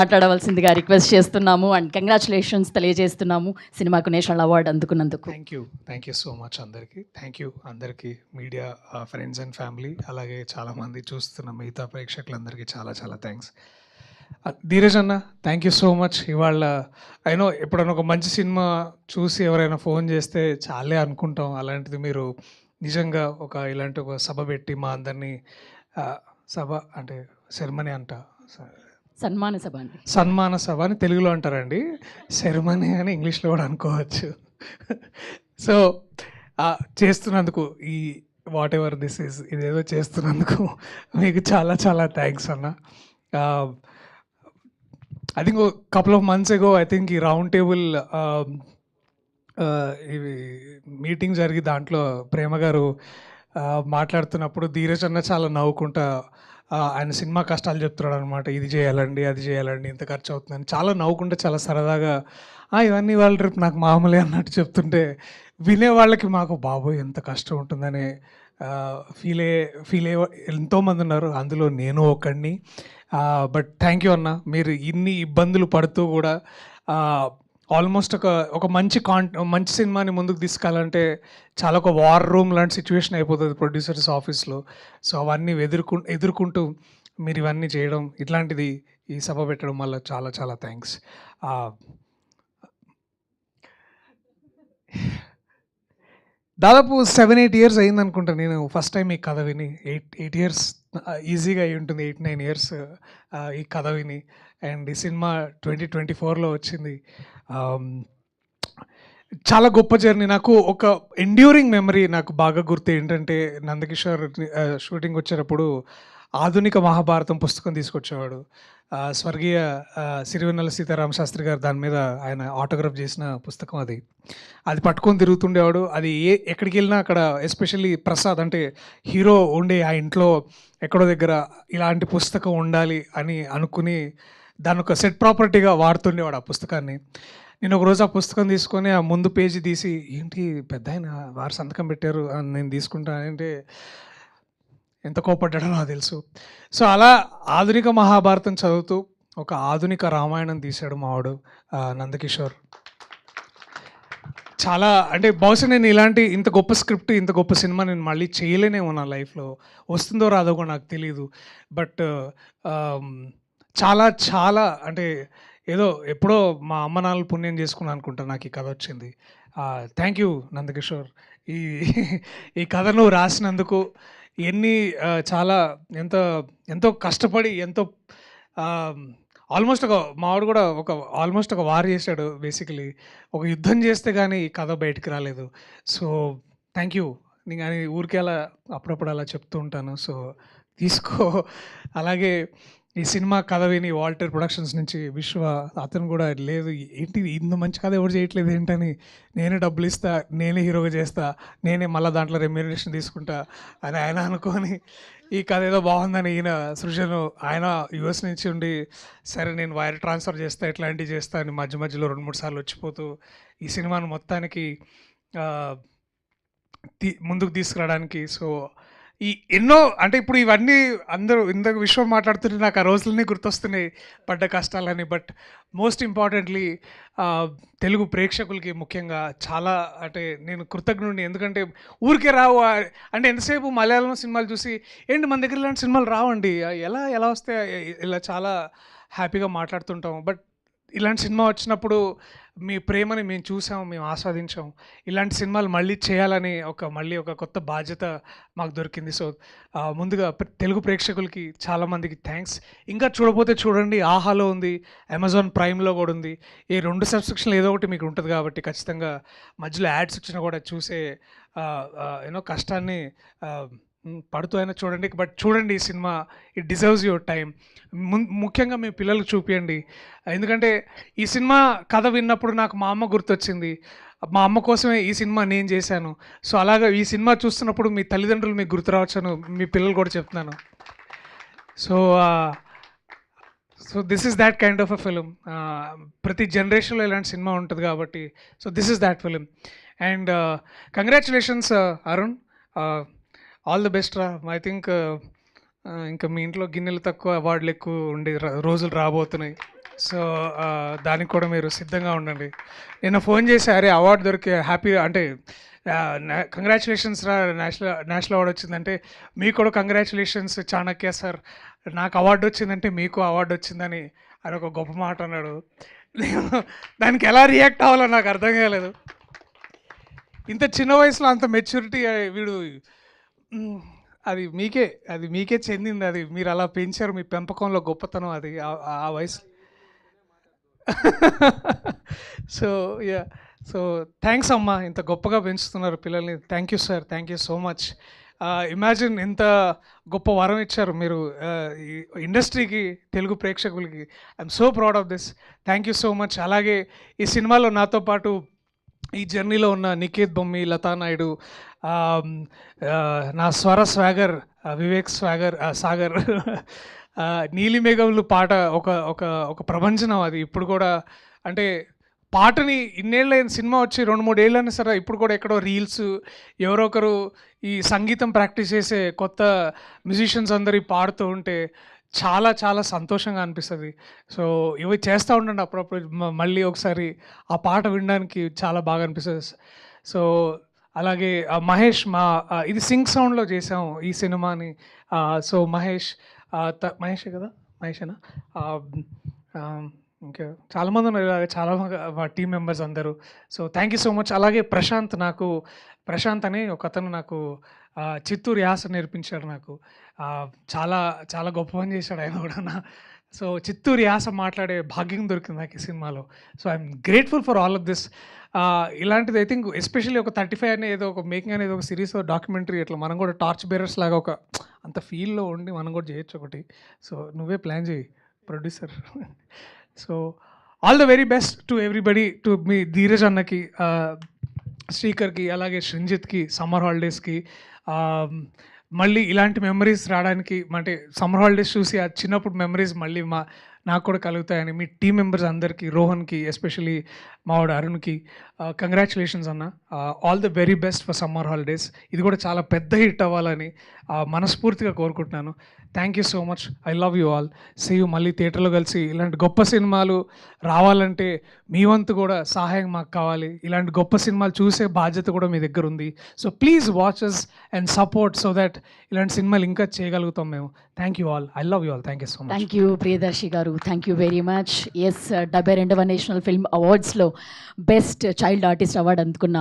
మాట్లాడవలసిందిగా రిక్వెస్ట్ చేస్తున్నాము and congratulations తెలియజేస్తున్నాము సినిమాకు నేషనల్ అవార్డు అందుకున్నందుకు. థ్యాంక్ యూ సో మచ్ అందరికీ. థ్యాంక్ యూ అందరికీ, మీడియా ఫ్రెండ్స్ అండ్ ఫ్యామిలీ, అలాగే చాలామంది చూస్తున్న మిగతా ప్రేక్షకులందరికీ చాలా చాలా థ్యాంక్స్. ధీరజ్ అన్న, థ్యాంక్ యూ సో మచ్. ఇవాళ అయినో ఎప్పుడైనా ఒక మంచి సినిమా చూసి ఎవరైనా ఫోన్ చేస్తే చాలే అనుకుంటాం. అలాంటిది మీరు నిజంగా ఇలాంటి ఒక సభ పెట్టి మా అందరినీ సభ అంటే సెరమనీ అంట, సన్మాన సభ అండి, సన్మాన సభ అని తెలుగులో అంటారండి, సెరమనీ అని ఇంగ్లీష్లో కూడా అనుకోవచ్చు. సో చేస్తున్నందుకు ఈ వాట్ ఎవర్ దిస్ ఈజ్ ఇదేదో చేస్తున్నందుకు మీకు చాలా చాలా థ్యాంక్స్ అన్న. I think couple of months ago I think ఈ రౌండ్ టేబుల్ ఇవి మీటింగ్ జరిగి దాంట్లో ప్రేమ గారు మాట్లాడుతున్నప్పుడు ధీరజ్ అన్న చాలా నవ్వుకుంటా ఆయన సినిమా కష్టాలు చెప్తున్నాడు అనమాట. ఇది చేయాలండి, అది చేయాలండి, ఇంత ఖర్చు అవుతుందని చాలా నవ్వుకుంటే చాలా సరదాగా ఇవన్నీ వాళ్ళు రేపు నాకు మామూలే అన్నట్టు చెప్తుంటే వినే వాళ్ళకి మాకు బాబోయ్ ఎంత కష్టం ఉంటుందని ఫీల్ అయ్యే ఎంతోమంది ఉన్నారు, అందులో నేను ఒకడిని. బట్ థ్యాంక్ యూ అన్న, మీరు ఇన్ని ఇబ్బందులు పడుతూ కూడా ఆల్మోస్ట్ ఒక మంచి సినిమాని ముందుకు తీసుకెళ్ళాలంటే చాలా ఒక వార్ రూమ్ లాంటి సిచ్యువేషన్ అయిపోతుంది ప్రొడ్యూసర్స్ ఆఫీస్లో. సో అవన్నీ ఎదుర్కొంటూ మీరు ఇవన్నీ చేయడం, ఇట్లాంటిది ఈ సభ పెట్టడం వల్ల చాలా చాలా థ్యాంక్స్. దాదాపు 7-8 years అయింది అనుకుంటా నేను ఫస్ట్ టైం ఈ కథ విని. 8 years ఈజీగా అయి ఉంటుంది, 8-9 years ఈ కథ విని. అండ్ ఈ సినిమా 2024లో వచ్చింది. చాలా గొప్ప జర్నీ. నాకు ఒక ఎండ్యూరింగ్ మెమరీ నాకు బాగా గుర్తు ఏంటంటే, నందకిషోర్ షూటింగ్ వచ్చేటప్పుడు ఆధునిక మహాభారతం పుస్తకం తీసుకొచ్చేవాడు. స్వర్గీయ సిరివెన్నెల సీతారామ శాస్త్రి గారు దాని మీద ఆయన ఆటోగ్రాఫ్ చేసిన పుస్తకం అది. అది పట్టుకొని తిరుగుతుండేవాడు. అది ఎక్కడికి వెళ్ళినా అక్కడ ఎస్పెషల్లీ ప్రసాద్ అంటే హీరో ఉండే ఆ ఇంట్లో ఎక్కడో దగ్గర ఇలాంటి పుస్తకం ఉండాలి అని అనుకుని దాని ఒక సెట్ ప్రాపర్టీగా వాడుతుండేవాడు ఆ పుస్తకాన్ని. నేను ఒకరోజు ఆ పుస్తకం తీసుకొని ఆ ముందు పేజీ తీసి, ఏంటి పెద్ద ఆయన వారు సంతకం పెట్టారు అని నేను తీసుకుంటానంటే ఎంత కోపడ్డాడో నాకు తెలుసు. సో అలా ఆధునిక మహాభారతం చదువుతూ ఒక ఆధునిక రామాయణం తీశాడు మావాడు నందకిషోర్. చాలా అంటే బహుశా నేను ఇంత గొప్ప స్క్రిప్ట్, ఇంత గొప్ప సినిమా నేను మళ్ళీ చేయలేనేమో నా లైఫ్లో. వస్తుందో రాదో కూడా నాకు తెలీదు. బట్ చాలా చాలా అంటే ఏదో ఎప్పుడో మా అమ్మ నాన్నలు పుణ్యం చేసుకున్నాను అనుకుంటా నాకు ఈ కథ వచ్చింది. థ్యాంక్ యూ నందకిషోర్, ఈ కథ నువ్వు రాసినందుకు. చాలా ఎంతో కష్టపడి ఆల్మోస్ట్ మావాడు కూడా ఆల్మోస్ట్ ఒక వార్ చేశాడు బేసికలీ. ఒక యుద్ధం చేస్తే కానీ ఈ కథ బయటికి రాలేదు. So thank you. నేను కానీ ఊరికే అలా అప్పుడప్పుడు అలా చెప్తూ ఉంటాను, సో తీసుకో. అలాగే ఈ సినిమా కథ విని వాల్టర్ ప్రొడక్షన్స్ నుంచి విశ్వ అతను కూడా, లేదు ఏంటి ఇంత మంచి కథ ఎవరు చేయట్లేదు ఏంటని, నేనే డబ్బులు ఇస్తా, నేనే హీరోగా చేస్తా, నేనే మళ్ళీ దాంట్లో రెమ్యూనరేషన్ తీసుకుంటా అని ఆయన అనుకొని ఈ కథ ఏదో బాగుందని ఈయన సృజన్ ఆయన యూఎస్ నుంచి ఉండి, సరే నేను వైర్ ట్రాన్స్ఫర్ చేస్తా, ఇట్లాంటివి చేస్తా అని మధ్యలో 2-3 సార్లు వచ్చిపోతూ ఈ సినిమాను మొత్తానికి ముందుకు తీసుకురావడానికి. సో ఎన్నో అంటే ఇప్పుడు ఇవన్నీ అందరూ ఇంతకు విశ్వం మాట్లాడుతుంటే నాకు ఆ రోజులన్నీ గుర్తొస్తున్నాయి, పడ్డ కష్టాలని. బట్ మోస్ట్ ఇంపార్టెంట్లీ తెలుగు ప్రేక్షకులకి ముఖ్యంగా చాలా అంటే నేను కృతజ్ఞుడిని. ఎందుకంటే ఊరికే రావు అంటే ఎంతసేపు మలయాళం సినిమాలు చూసి ఏంటి మన దగ్గర ఇలాంటి సినిమాలు రావండి, ఎలా వస్తే ఇలా చాలా హ్యాపీగా మాట్లాడుతుంటాం. బట్ ఇలాంటి సినిమా వచ్చినప్పుడు మీ ప్రేమని మేము చూసాం, మేము ఆస్వాదించాం. ఇలాంటి సినిమాలు మళ్ళీ చేయాలని మళ్ళీ ఒక కొత్త బాధ్యత మాకు దొరికింది. సో ముందుగా తెలుగు ప్రేక్షకులకి చాలామందికి థ్యాంక్స్. ఇంకా చూడకపోతే చూడండి, ఆహాలో ఉంది, అమెజాన్ ప్రైమ్లో కూడా ఉంది. ఈ 2 సబ్స్క్రిప్షన్లు ఏదో ఒకటి మీకు ఉంటుంది కాబట్టి ఖచ్చితంగా మధ్యలో యాడ్స్ వచ్చినా కూడా చూసే కష్టాన్ని పడుతూ అయినా చూడండి. బట్ చూడండి ఈ cinema, it deserves your time. ముఖ్యంగా మీ పిల్లలకు చూపించండి. ఎందుకంటే ఈ సినిమా కథ విన్నప్పుడు నాకు మా అమ్మ గుర్తొచ్చింది. మా అమ్మ కోసమే ఈ సినిమా నేను చేశాను. సో అలాగా ఈ సినిమా చూస్తున్నప్పుడు మీ తల్లిదండ్రులు మీకు గుర్తు రావచ్చను మీ పిల్లలు కూడా చెప్తున్నాను. So this is that kind of a film. ప్రతి జనరేషన్లో ఇలాంటి సినిమా ఉంటుంది కాబట్టి so this is that film. And congratulations Arun, all the best రా. ఐ థింక్ ఇంకా మీ ఇంట్లో గిన్నెలు తక్కువ, అవార్డులు ఎక్కువ ఉండే రోజులు రాబోతున్నాయి. సో దానికి కూడా మీరు సిద్ధంగా ఉండండి. నిన్న ఫోన్ చేసి అరే అవార్డు దొరికి హ్యాపీ అంటే కంగ్రాచులేషన్స్ రా నేషనల్ అవార్డు వచ్చిందంటే మీకు కూడా కంగ్రాచులేషన్స్ చాణక్య సార్, నాకు అవార్డు వచ్చిందంటే మీకు అవార్డు వచ్చిందని అని ఒక గొప్ప మాట అన్నాడు. నేను దానికి ఎలా రియాక్ట్ అవ్వాలో నాకు అర్థం కాలేదు. ఇంత చిన్న వయసులో అంత మెచ్యూరిటీ వీడు అది మీకే చెందింది. అది మీరు అలా పెంచారు, మీ పెంపకంలో గొప్పతనం అది ఆ వయసు. సో యా, సో థ్యాంక్స్ అమ్మా, ఇంత గొప్పగా పెంచుతున్నారు పిల్లల్ని. Thank you sir, thank you so much. Imagine ఎంత గొప్ప వరం ఇచ్చారు మీరు ఈ ఇండస్ట్రీకి, తెలుగు ప్రేక్షకులకి. I'm so proud of this. Thank you so much. అలాగే ఈ సినిమాలో నాతో పాటు ఈ జర్నీలో ఉన్న నికేత్ బొమ్మి, లతా నాయుడు, నా స్వర స్వాగర్ వివేక్ సాగర్, నీలిమేఘములు పాట ఒక ఒక ఒక ప్రభంజనం. అది ఇప్పుడు కూడా అంటే పాటని ఇన్నేళ్ళైన సినిమా వచ్చి 2-3 ఏళ్ళైనా సరే ఇప్పుడు కూడా ఎక్కడో రీల్స్ ఎవరో ఒకరు ఈ సంగీతం ప్రాక్టీస్ చేసే కొత్త మ్యూజిషియన్స్ అందరి పాడుతూ ఉంటే చాలా చాలా సంతోషంగా అనిపిస్తుంది. సో ఇవి చేస్తూ ఉండండి అప్పుడప్పుడు, మళ్ళీ ఒకసారి ఆ పాట వినడానికి చాలా బాగా అనిపిస్తుంది. సో అలాగే మహేష్, ఇది సింక్ సౌండ్లో చేసాం ఈ సినిమాని. సో మహేషే కదా, మహేషేనా, ఇంకా చాలామంది ఉన్నారు ఇలాగ, చాలా మా టీం మెంబర్స్ అందరూ. So thank you so much. అలాగే ప్రశాంత్ అని ఒక అతను నాకు చిత్తూరు యాస నేర్పించాడు నాకు. చాలా చాలా గొప్ప పని చేశాడు ఆయన కూడా. సో చిత్తూరు యాస మాట్లాడే భాగ్యం దొరికింది నాకు ఈ సినిమాలో. So I'm grateful for all of this. ఇలాంటిది ఐ థింక్ ఎస్పెషల్లీ ఒక 35 అనే ఏదో ఒక మేకింగ్ అనేది ఒక సిరీస్ డాక్యుమెంటరీ ఇట్లా మనం కూడా టార్చ్ బేరర్స్ లాగా ఒక అంత ఫీల్లో ఉండి మనం కూడా చేయొచ్చు ఒకటి. సో నువ్వే ప్లాన్ చేయి producer. So all the very best to everybody, to మీ ధీరజ్ అన్నకి, శ్రీకర్కి, అలాగే శ్రంజిత్కి, సమ్మర్ హాలిడేస్కి. మళ్ళీ ఇలాంటి మెమరీస్ రావడానికి, అంటే సమ్మర్ హాలిడేస్ చూసి ఆ చిన్నప్పుడు మెమరీస్ మళ్ళీ నాకు కూడా కలుగుతాయని మీ టీం మెంబర్స్ అందరికీ, రోహన్కి ఎస్పెషలీ, మావాడు అరుణ్కి కంగ్రాచులేషన్స్ అన్న. All the very best for summer holidays. ఇది కూడా చాలా పెద్ద హిట్ అవ్వాలని మనస్ఫూర్తిగా కోరుకుంటున్నాను. Thank you so much. I love you all. See you. మళ్ళీ థియేటర్లో కలిసి ఇలాంటి గొప్ప సినిమాలు రావాలంటే మీ వంతు కూడా సహాయం మాకు కావాలి. ఇలాంటి గొప్ప సినిమాలు చూసే బాధ్యత కూడా మీ దగ్గర ఉంది. So please watches and support so that ఇలాంటి సినిమాలు ఇంకా చేయగలుగుతాం మేము. Thank you all. I love you all. Thank you so much. Thank you Priyadarshi గారు, thank you very much. Yes, 72వ నేషనల్ ఫిల్మ్ అవార్డ్స్లో బెస్ట్ చైల్డ్ ఆర్టిస్ట్ అవార్డు అందుకున్న